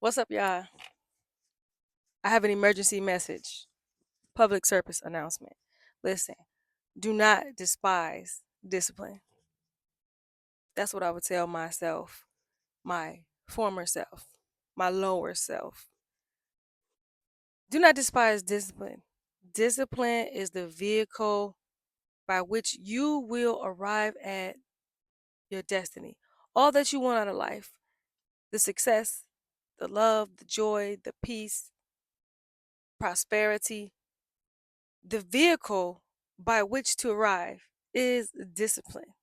What's up, y'all? I have an emergency message, public service announcement. Listen, do not despise discipline. That's what I would tell myself, my former self, my lower self. Do not despise discipline. Discipline is the vehicle by which you will arrive at your destiny. All that you want out of life, the success, the love, the joy, the peace, prosperity, the vehicle by which to arrive is discipline.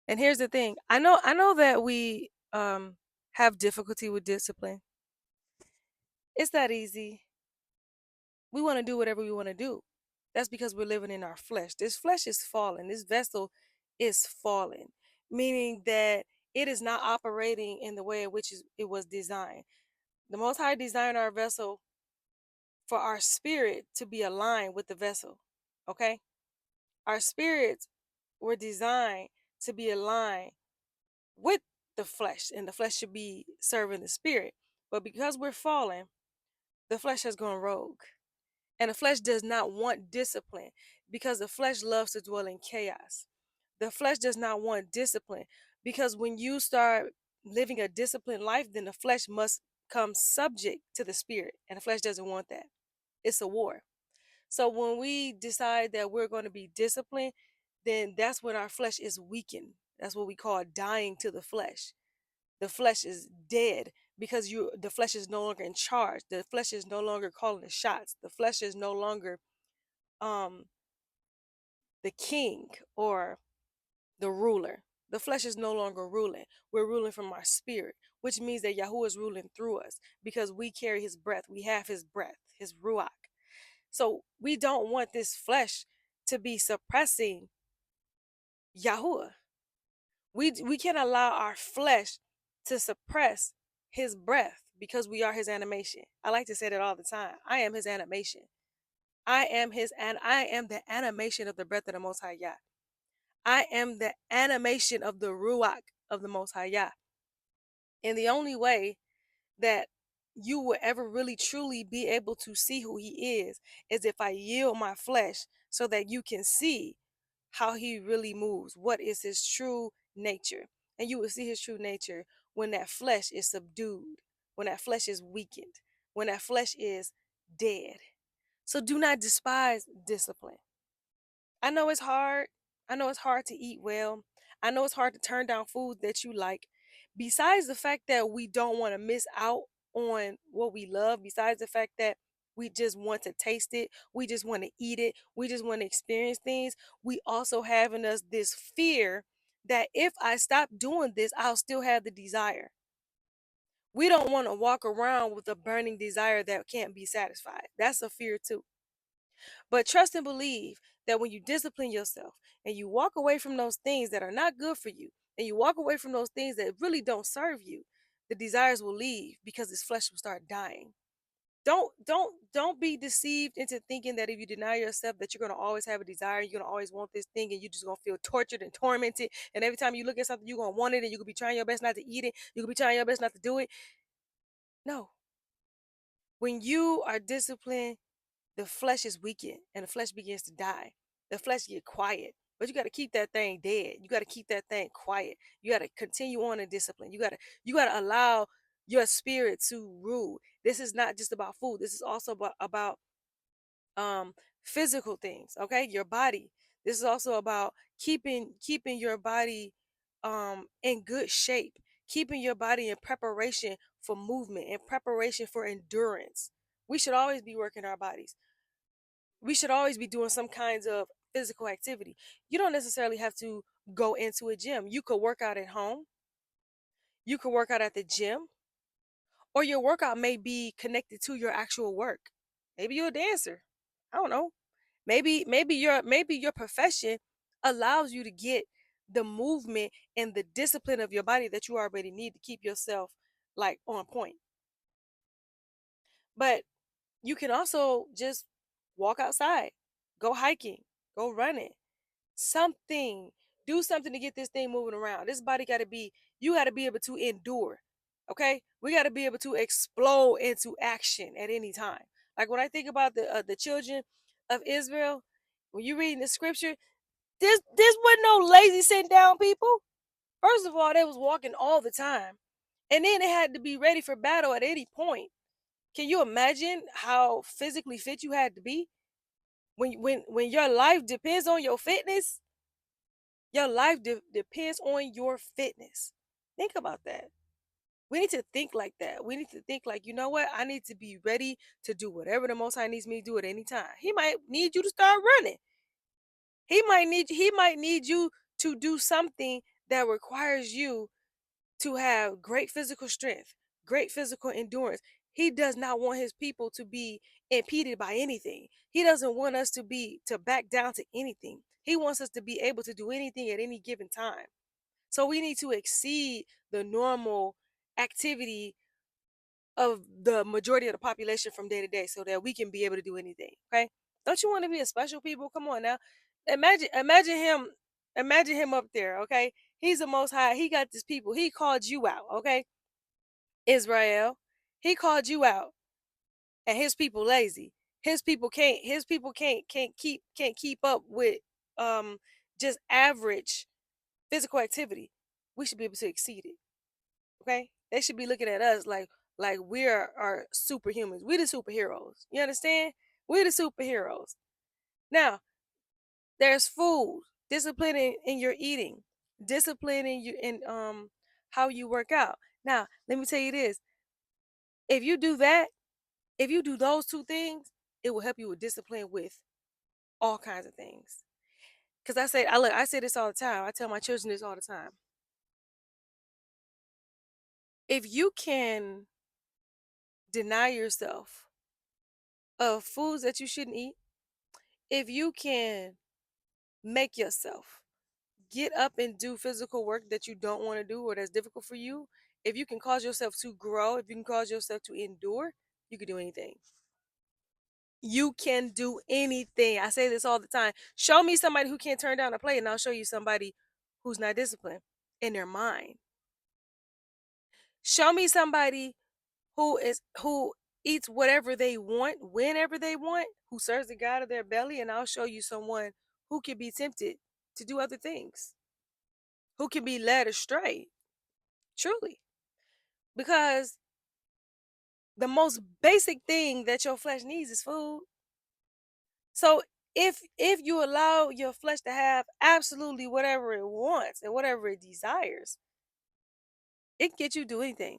And here's the thing. I know that we have difficulty with discipline. It's that easy. We want to do whatever we want to do. That's because we're living in our flesh. This flesh is fallen. This vessel is fallen, meaning that it is not operating in the way in which it was designed. The Most High designed our vessel for our spirit to be aligned with the vessel. Okay? Our spirits were designed to be aligned with the flesh, and the flesh should be serving the spirit. But because we're fallen, the flesh has gone rogue. And the flesh does not want discipline because the flesh loves to dwell in chaos. The flesh does not want discipline because when you start living a disciplined life, then the flesh must come subject to the spirit. And the flesh doesn't want that. It's a war. So when we decide that we're going to be disciplined, then that's when our flesh is weakened. That's what we call dying to the flesh. The flesh is dead because the flesh is no longer in charge. The flesh is no longer calling the shots. The flesh is no longer um the king or the ruler. The flesh is no longer ruling. We're ruling from our spirit, which means that Yahuah is ruling through us because we carry his breath. We have his breath, his ruach. So we don't want this flesh to be suppressing Yahuah. We can't allow our flesh to suppress his breath because we are his animation. I like to say that all the time. I am his animation. I am the animation of the breath of the Most High Yah. I am the animation of the Ruach of the Most High Yah. And the only way that you will ever really truly be able to see who he is if I yield my flesh so that you can see how he really moves, what is his true nature. And you will see his true nature when that flesh is subdued, when that flesh is weakened, when that flesh is dead. So do not despise discipline. I know it's hard. I know it's hard to eat well. I know it's hard to turn down food that you like. Besides the fact that we don't want to miss out on what we love, besides the fact that we just want to taste it, we just want to eat it, we just want to experience things, we also have in us this fear that if I stop doing this, I'll still have the desire. We don't want to walk around with a burning desire that can't be satisfied. That's a fear too. But trust and believe that when you discipline yourself and you walk away from those things that are not good for you, and you walk away from those things that really don't serve you, the desires will leave because this flesh will start dying. Don't be deceived into thinking that if you deny yourself that you're gonna always have a desire, you're gonna always want this thing, and you're just gonna feel tortured and tormented. And every time you look at something, you're gonna want it, and you could be trying your best not to eat it. You could be trying your best not to do it. No. When you are disciplined, the flesh is weakened and the flesh begins to die. The flesh get quiet. But you got to keep that thing dead. You got to keep that thing quiet. You got to continue on in discipline. You got to allow your spirit to rule. This is not just about food. This is also about um physical things, okay? Your body. This is also about keeping your body in good shape, keeping your body in preparation for movement, in preparation for endurance. We should always be working our bodies. We should always be doing some kinds of physical activity. You don't necessarily have to go into a gym. You could work out at home, you could work out at the gym, or your workout may be connected to your actual work. Maybe you're a dancer. I don't know. Maybe your profession allows you to get the movement and the discipline of your body that you already need to keep yourself like on point. But you can also just walk outside, go hiking, go running, something. Do something to get this thing moving around. This body got to be, you got to be able to endure. Okay, we got to be able to explode into action at any time. Like when I think about the children of Israel, when you read in the scripture, this wasn't no lazy sitting down people. First of all, they was walking all the time, and then they had to be ready for battle at any point. Can you imagine how physically fit you had to be when your life depends on your fitness? Your life depends on your fitness. Think about that. We need to think like that. We need to think like, you know what? I need to be ready to do whatever the Most High needs me to do at any time. He might need you to start running. He might need you to do something that requires you to have great physical strength, great physical endurance. He does not want his people to be impeded by anything. He doesn't want us to back down to anything. He wants us to be able to do anything at any given time. So we need to exceed the normal activity of the majority of the population from day to day so that we can be able to do anything. Okay? Don't you want to be a special people? Come on now. Imagine him up there, okay? He's the most high. He got this people. He called you out, okay? Israel. He called you out. And his people lazy. His people can't keep up with um just average physical activity. We should be able to exceed it. Okay? They should be looking at us like we're our superhumans. We're the superheroes. You understand? We're the superheroes. Now, there's food, discipline in your eating, discipline in how you work out. Now, let me tell you this. If you do that, if you do those two things, it will help you with discipline with all kinds of things. Because I say this all the time. I tell my children this all the time. If you can deny yourself of foods that you shouldn't eat, if you can make yourself get up and do physical work that you don't want to do or that's difficult for you, if you can cause yourself to grow, if you can cause yourself to endure, you can do anything. You can do anything. I say this all the time. Show me somebody who can't turn down a plate, and I'll show you somebody who's not disciplined in their mind. Show me somebody who eats whatever they want, whenever they want, who serves the God of their belly, and I'll show you someone who can be tempted to do other things, who can be led astray, truly. Because the most basic thing that your flesh needs is food. So if you allow your flesh to have absolutely whatever it wants and whatever it desires, it can get you to do anything.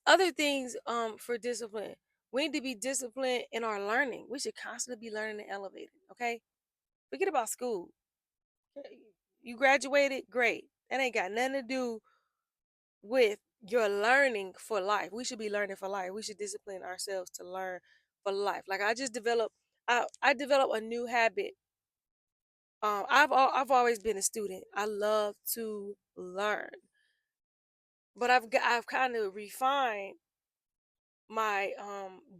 Other things for discipline. We need to be disciplined in our learning. We should constantly be learning and elevating. Okay? Forget about school. You graduated, great. That ain't got nothing to do with your learning for life. We should be learning for life. We should discipline ourselves to learn for life. Like I developed a new habit. I've always been a student. I love to learn, but I've kind of refined my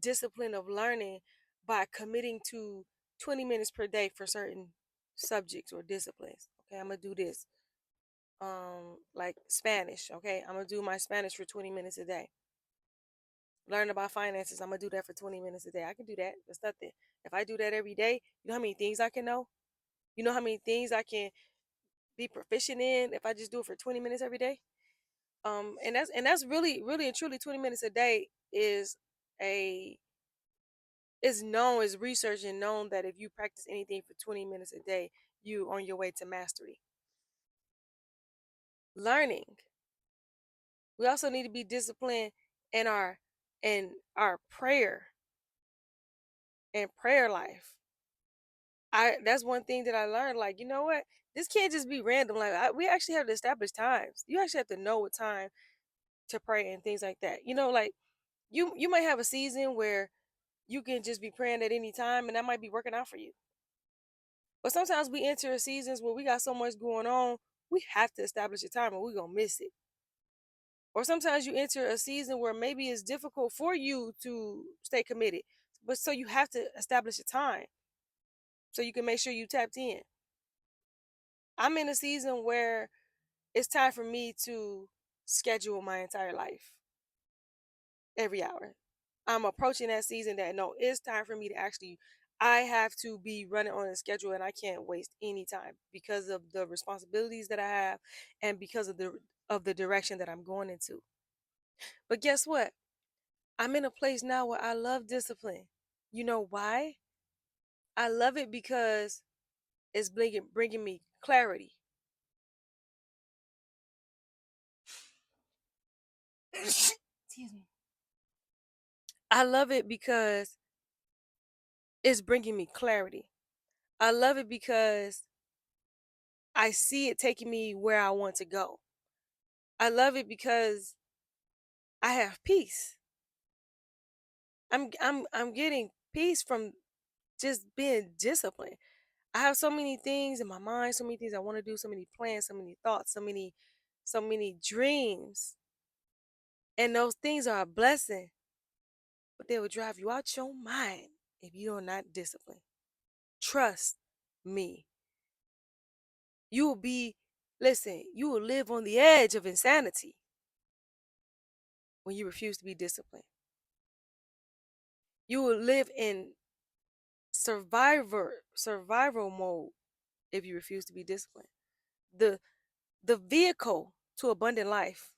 discipline of learning by committing to 20 minutes per day for certain subjects or disciplines. Okay, I'm gonna do this. Like Spanish. Okay, I'm gonna do my Spanish for 20 minutes a day. Learn about finances. I'm gonna do that for 20 minutes a day. I can do that. That's nothing. If I do that every day, you know how many things I can know? You know how many things I can be proficient in if I just do it for 20 minutes every day? And that's really and truly 20 minutes a day a is known as research and known that if you practice anything for 20 minutes a day, you on your way to mastery. Learning. We also need to be disciplined in our prayer life. I That's one thing that I learned. Like, you know what? This can't just be random. Like, we actually have to establish times. You actually have to know what time to pray and things like that. Like you might have a season where you can just be praying at any time, and that might be working out for you. But sometimes we enter seasons where we got so much going on, we have to establish a time, or we're gonna miss it. Or sometimes you enter a season where maybe it's difficult for you to stay committed, but so you have to establish a time so you can make sure you tapped in. I'm in a season where It's time for me to schedule my entire life every hour. I'm approaching that season that no, it's time for me to actually, I have to be running on a schedule and I can't waste any time because of the responsibilities that I have and because of the direction that I'm going into. But guess what? I'm in a place now where I love discipline. You know why? I love it because it's bringing me clarity. Excuse me. I love it because it's bringing me clarity. I love it because I see it taking me where I want to go. I love it because I have peace. I'm getting peace from just being disciplined. I have so many things in my mind, so many things I want to do, so many plans, so many thoughts, so many dreams. And those things are a blessing, but they will drive you out your mind if you are not disciplined. Trust me. You will be, listen, you will live on the edge of insanity when you refuse to be disciplined. You will live in survival mode if you refuse to be disciplined. The the vehicle to abundant life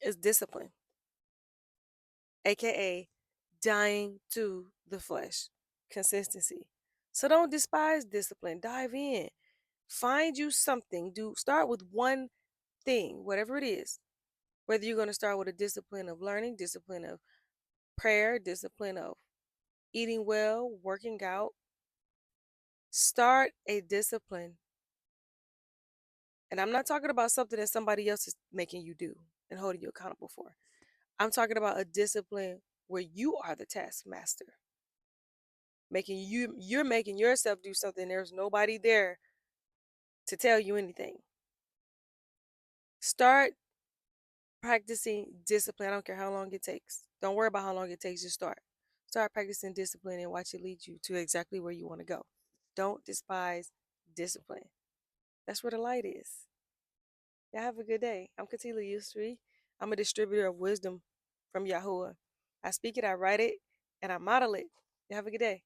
is discipline, aka dying to the flesh, consistency. So don't despise discipline. Dive in. Find you something. Start with one thing, whatever it is. Whether you're going to start with a discipline of learning, discipline of prayer, discipline of eating well, working out, start a discipline. And I'm not talking about something that somebody else is making you do and holding you accountable for. I'm talking about a discipline where you are the taskmaster, you're making yourself do something. There's nobody there to tell you anything. Start practicing discipline. I don't care how long it takes. Don't worry about how long it takes. Just start. Start practicing discipline and watch it lead you to exactly where you want to go. Don't despise discipline. That's where the light is. Y'all have a good day. I'm Katila Yusri. I'm a distributor of wisdom from Yahuah. I speak it, I write it, and I model it. You have a good day.